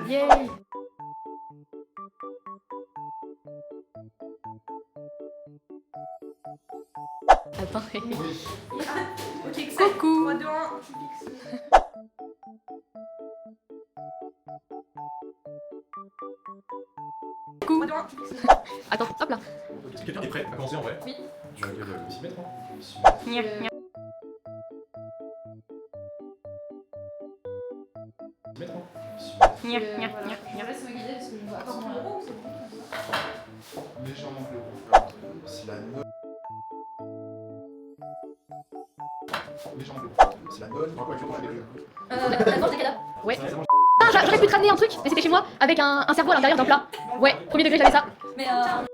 Yay! Attends. Coucou! 3, 2, 1, Coucou! Attends, hop là. Est-ce que quelqu'un est prêt à commencer en vrai? Oui. Je vais s'y mettre, hein. Nya, nya. Nya, nya, nya, nya. je laisse me guider parce que je vois absolument Légèrement plus haut. C'est la note. Légèrement plus haut. C'est la note. La danse des cadavres. Ouais. Ah, j'aurais pu te ramener un truc, mais c'était chez moi, avec un cerveau à l'intérieur d'un plat. Ouais, premier degré, j'avais ça. Mais À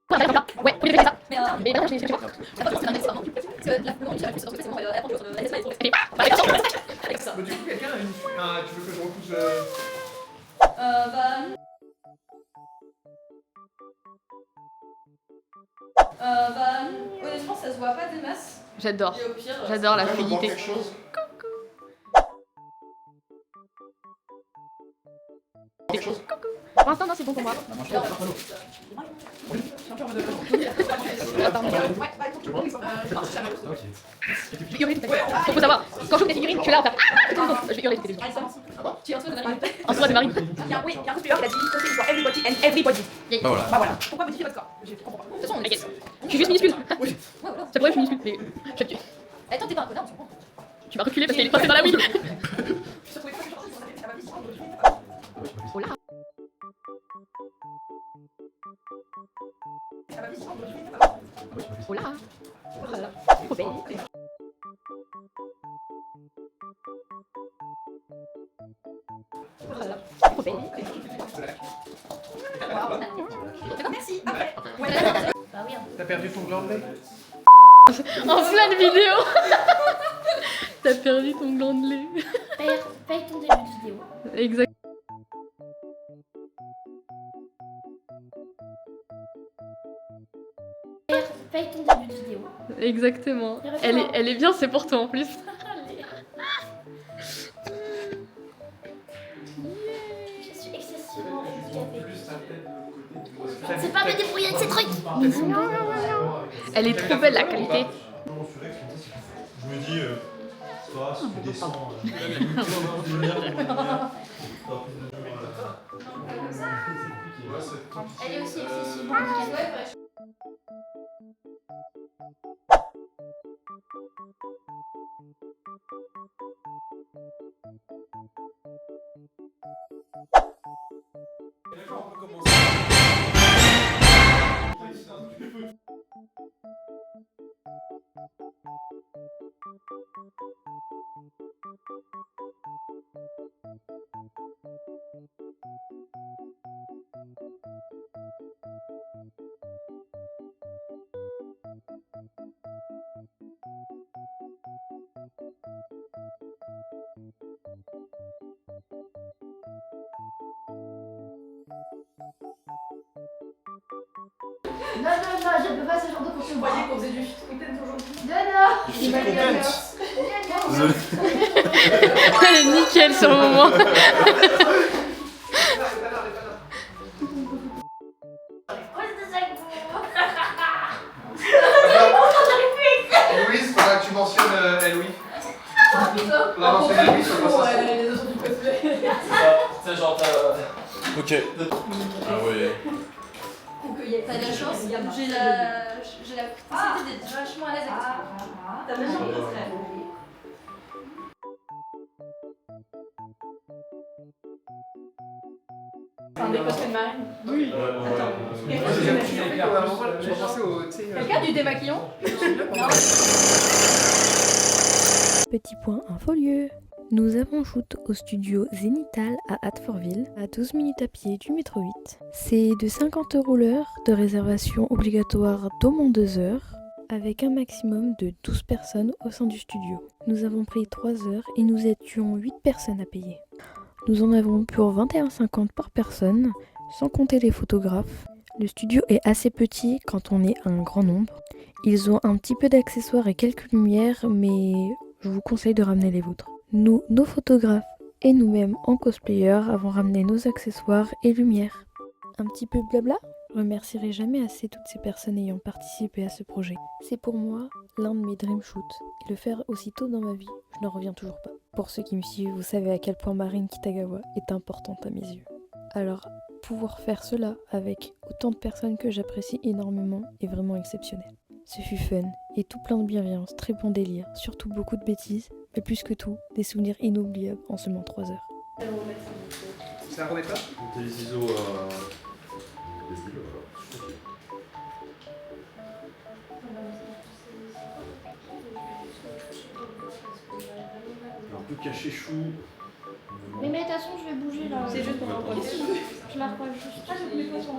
l'intérieur d'un plat. Ouais, premier degré, j'avais ça. mais Et maintenant, je l'ai chez moi. c'est un extra, non? Parce que la plus c'est vraiment elle prend la laisse pas Et bah, attention. avec ça. Du coup, quelqu'un a une. Tu veux que je repousse Honnêtement, ça se voit pas des masses. J'adore. Et au pire, J'adore la Là, je vois fluidité. quelque chose. Quelque chose. Pour l'instant, non, c'est bon pour moi. Je vais hurler toutes les figurines. Faut savoir, quand j'ouvre des figurines, je suis là à faire ah, je vais hurler toutes les figurines. Tu es un truc de Marine. En soi, c'est Marine. Il y a un truc il a dit ça c'est une histoire everybody and everybody. Bah voilà. Bah voilà. Pourquoi modifier votre corps? Je comprends pas. De toute façon, t'inquiète. Je suis juste minuscule. Ouais, voilà. Ça pourrait, je suis minuscule, mais je te tue. Attends, t'es pas un connard, on se comprend. Tu m'as reculé parce qu'il est passé dans la wheel. Je trouvais pas que je changeais, ça va vite. Oh là. Ça va vite. Oh là. Oh là. Trop belle. Oh là. Trop belle. D'accord, merci. Après. Bah oui. T'as perdu ton gland de lait? En pleine vidéo. T'as perdu ton gland de lait. Paye ton début de vidéo. Exact. Paye ton début de vidéo. Exactement. Elle est bien, c'est pour toi en plus. Je suis excessivement handicapée. C'est C'est pas me débrouiller avec ces trucs. Elle est trop belle la qualité. Je me dis, toi, si tu descends, Elle est aussi excessivement handicapée. Non, je peux pas ce genre de Vous contenu. voyez qu'on faisait du fit content aujourd'hui. Elle est nickel sur le moment. Héloïse, faudra que tu mentionnes Héloïse. Faudra mentionner Héloïse sur le passage. C'est genre Ok. Ah ouais. T'as de la chance, j'ai la possibilité d'être vachement à l'aise avec ça. T'as vachement de stress. C'est un des cosplays de Marine. Oui. Je pensais au. Quelqu'un du démaquillant? Petit point infolieux. Nous avons shoot au studio Zénithal à Hatfortville, à 12 minutes à pied du métro 8. C'est de 50 € l'heure, de réservation obligatoire d'au moins 2 heures, avec un maximum de 12 personnes au sein du studio. Nous avons pris 3 heures et nous étions 8 personnes à payer. Nous en avons pour 21,50 € par personne, sans compter les photographes. Le studio est assez petit quand on est un grand nombre. Ils ont un petit peu d'accessoires et quelques lumières, mais je vous conseille de ramener les vôtres. Nous, nos photographes et nous-mêmes en cosplayer avons ramené nos accessoires et lumières. Un petit peu blabla? Je remercierai jamais assez toutes ces personnes ayant participé à ce projet. C'est pour moi l'un de mes dream shoots, et le faire aussitôt dans ma vie, je n'en reviens toujours pas. Pour ceux qui me suivent, vous savez à quel point Marine Kitagawa est importante à mes yeux. Alors, pouvoir faire cela avec autant de personnes que j'apprécie énormément est vraiment exceptionnel. Ce fut fun, et tout plein de bienveillance, très bon délire, surtout beaucoup de bêtises, mais plus que tout, des souvenirs inoubliables en seulement 3 heures. C'est un remettre là? Mettez les ISO des stylos, voilà. Un peu caché chou. Mais de toute façon, je vais bouger là. C'est juste pour un point. Je la crois juste. Ah, je me mets pas sur un.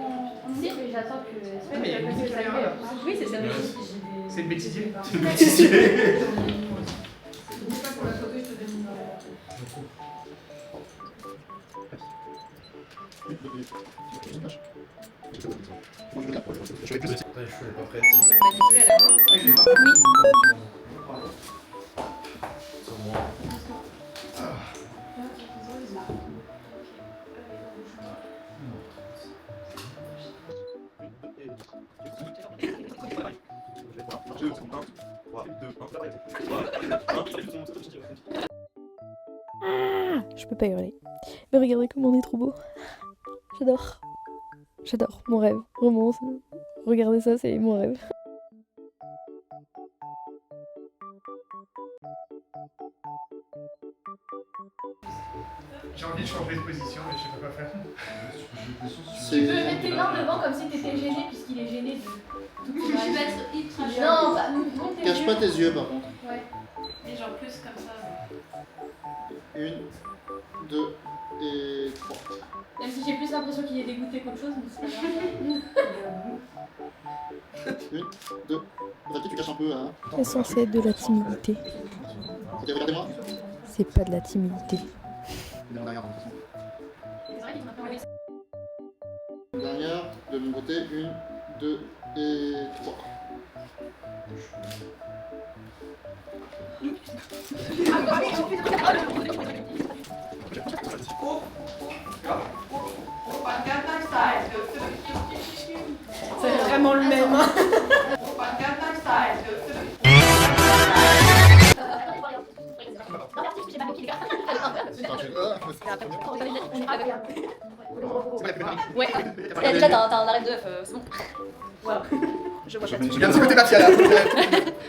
Si, mais j'attends que. mais il y a une petite caméra, là. Oui, c'est ça. C'est une bêtisier. C'est le bêtisier. N'oublie pas pour la photo, je te donne une. Attends, les cheveux, elle est pas prête. Tu peux le manipuler à la main. C'est moi. Je peux pas hurler. Mais regardez comment on est trop beau. J'adore. J'adore. Mon rêve. Vraiment. Regardez ça, c'est mon rêve. J'ai envie de changer de position, mais je sais pas quoi faire. Tu peux mettre tes mains devant comme si t'étais gêné, puisqu'il est gêné de tout Tu vas être ultra bien. Non, pas, monte tes Cache yeux. pas tes yeux par contre. Ouais. Et genre plus comme ça. 1, 2 et 3. Même si j'ai plus l'impression qu'il est dégoûté qu'autre chose, mais c'est pas grave. 1, 2. Vas-y, tu caches un peu, hein. C'est censé être de la timidité. Ok, regardez-moi. C'est pas de la timidité. Il est en arrière, de toute façon. C'est vrai qu'il m'a pas Une dernière, de mon côté, 1, 2 et 3. C'est vraiment le même. Ouais. Et déjà, t'as un arrêt de œuf, c'est bon. Voilà. Je vois ça. J'ai bien un petit côté mafia là.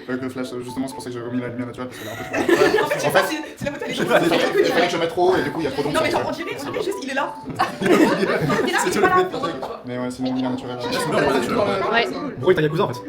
Que Flash, justement, c'est pour ça que j'ai remis la lumière naturelle parce qu'elle est un peu trop. En fait, c'est la bouteille. il fallait que je mette trop et du coup il y a trop d'ombre. Non, mais genre, on dirait juste, il est là. C'est tout le fait. Mais ouais, sinon lumière naturelle. Ouais. Pourquoi t'as Yakuza en fait?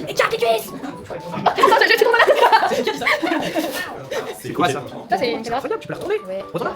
Écarte les cuisses. Attends, j'ai trop mal à la tête. C'est quoi ça? Ça, c'est une caméra. Regarde, tu peux la retourner. Ouais. Retourne.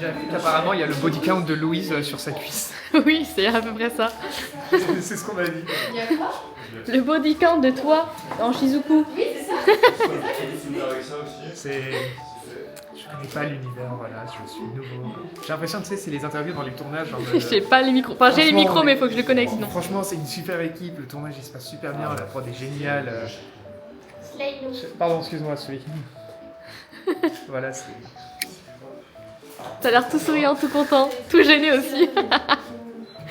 J'ai appris qu'apparemment il y a le body count de Louise sur sa cuisse. Oui, c'est à peu près ça. C'est ce qu'on a dit. Il y a quoi? Le body count de toi en Shizuku. Oui, c'est ça. C'est... Je connais pas l'univers, voilà, je suis nouveau. J'ai l'impression, tu sais, c'est les interviews dans les tournages. Genre J'ai pas les micros. Enfin, j'ai les micros, mais faut que je le connecte sinon. Franchement, c'est une super équipe, le tournage il se passe super bien, la prod est géniale. Pardon, excuse-moi, celui. Voilà, c'est... T'as l'air tout souriant, tout content, tout gêné aussi.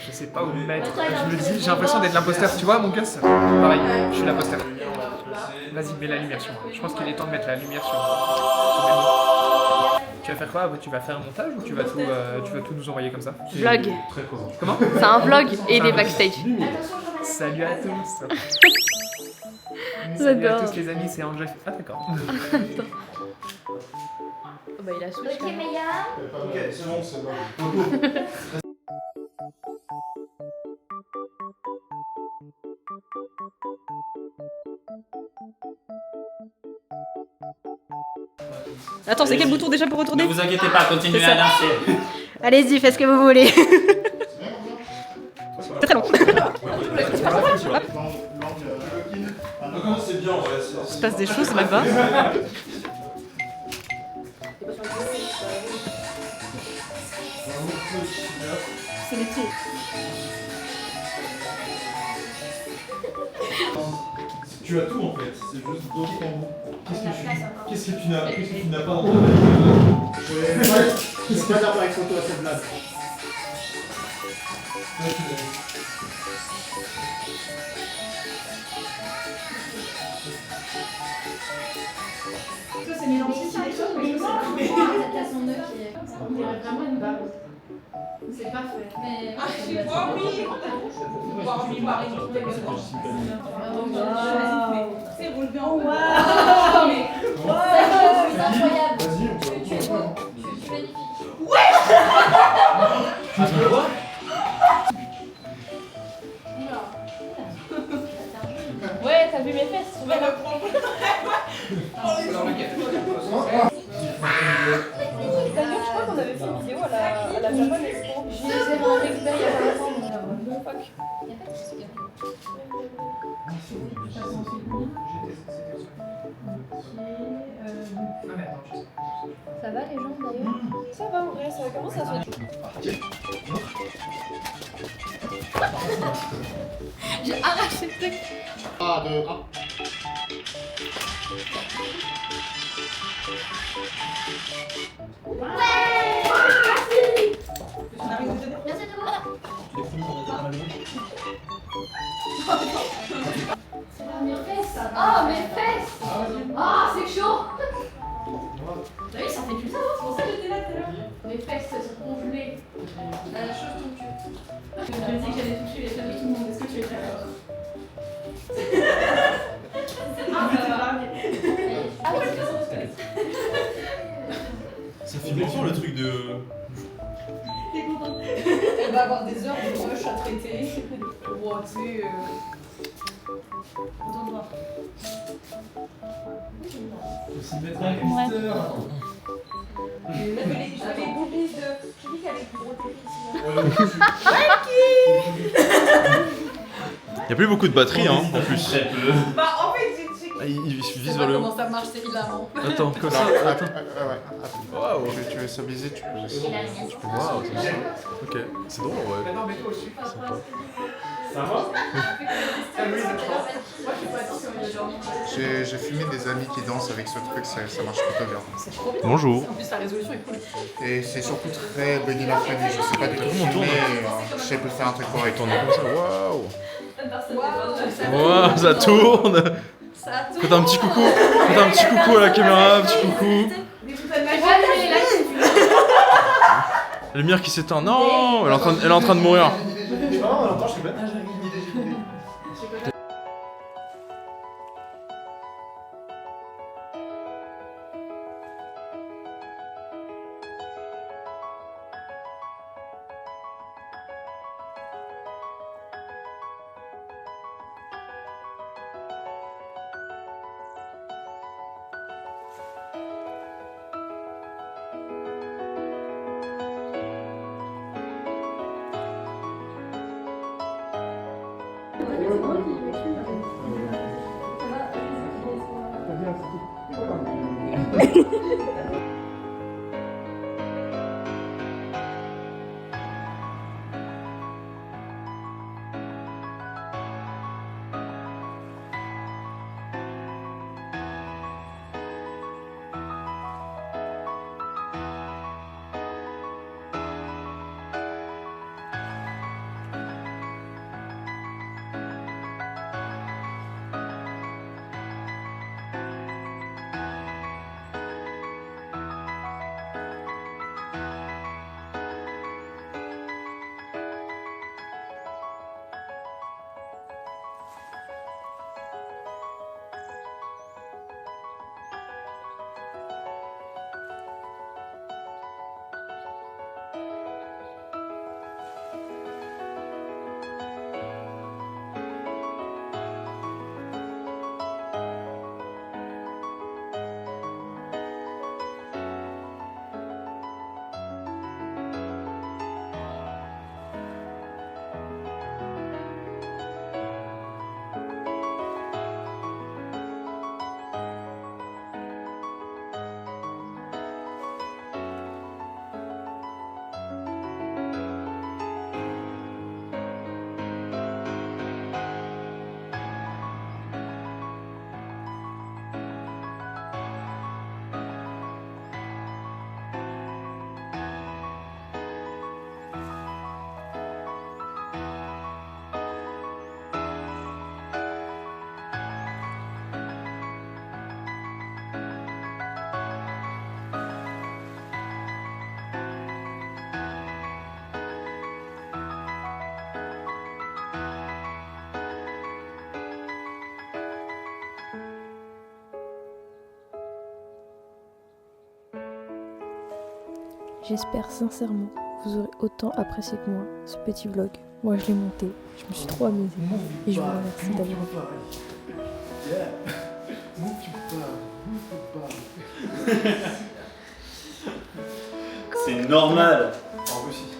Je sais pas où me mettre. Je me dis, j'ai l'impression d'être l'imposteur. Tu vois, mon gars, pareil, je suis l'imposteur. Vas-y, mets la lumière sur moi. Je pense qu'il est temps de mettre la lumière sur moi. Tu vas faire quoi? Tu vas faire un montage ou tu vas tout nous envoyer comme ça? Vlog. Comment? C'est un vlog et des backstage. Salut à tous. Salut à J'adore. tous les amis, c'est André. Ah d'accord. Oh bah il a switch. Ok, Meya. Ok, c'est bon, c'est bon. Attends, c'est quel bouton déjà pour retourner? Ne vous inquiétez pas, continuez à danser. Allez-y, faites ce que vous voulez. C'est très long. C'est bien, ouais. Il se passe des choses là-bas. C'est métier. Tu as tout en fait, c'est juste d'autres en haut. Qu'est-ce que tu n'as pas dans ta vie? Je suis pas d'accord avec photo à cette blague. Ça, c'est mélangé si les choses, mais je sais pas. T'as son nœud qui est. On dirait vraiment une barre. C'est parfait. Mais. j'ai pas envie. C'est relevé en haut. C'est incroyable. Vas-y, on peut Tu es beau. Tu es magnifique. Ouais, t'as vu mes fesses? D'ailleurs, je crois qu'on avait fait une vidéo à la Japan Expo. J'ai zéro un extrait il y a pas longtemps, donc fuck. Il y a pas de souci. Ça va les gens d'ailleurs? Ça va en vrai, ça commence à se... J'ai arraché le truc. 3, 2, 1. Merci de vous. Mes fesses, ça va. Oh, mes fesses. Ah, c'est chaud. T'as vu, ça fait plus ça, c'est pour ça que j'étais là tout à l'heure. Mes fesses sont congelées. La chose ton cul. Je me dis que j'allais toucher les fesses de tout le monde, est-ce que tu es d'accord? Ah ouais, c'est ça. Ça fait longtemps le truc de... T'es contente? Elle va avoir des heures de rush à traiter. Wow, tu sais... Attends de voir. Faut s'y mettre un blister. J'avais les boubies de... Qui dit qu'elle est plus gros ici? Il n'y a plus beaucoup de batterie hein, en plus. Bah en fait, j'ai... Ah, il vise vers le haut. Comment ça marche, c'est hilarant. Attends, comme ça. Attends. Ouais, Waouh. tu veux stabiliser, tu peux laisser. Waouh, c'est ça. Ok, c'est drôle, ouais. Maintenant, mets-toi au-dessus. Sympa. Ça va? J'ai filmé des amis qui dansent avec ce truc, ça marche plutôt bien. Bonjour. En plus, la résolution est cool. Et c'est surtout très beginner friendly, je sais pas du tout filmer, je sais pas faire un truc correct. Tourne comme ça, waouh. Waouh, ça tourne. Faites un petit coucou. Faites un petit coucou à la caméra, un petit coucou. La lumière qui s'éteint. Non, elle est en train de mourir. J'espère sincèrement que vous aurez autant apprécié que moi ce petit vlog. Moi je l'ai monté, je me suis trop amusée et je vous remercie d'avoir vu. C'est normal. En Russie.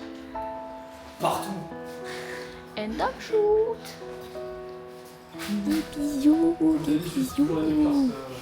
Partout. End of shoot. Des bisous, des bisous.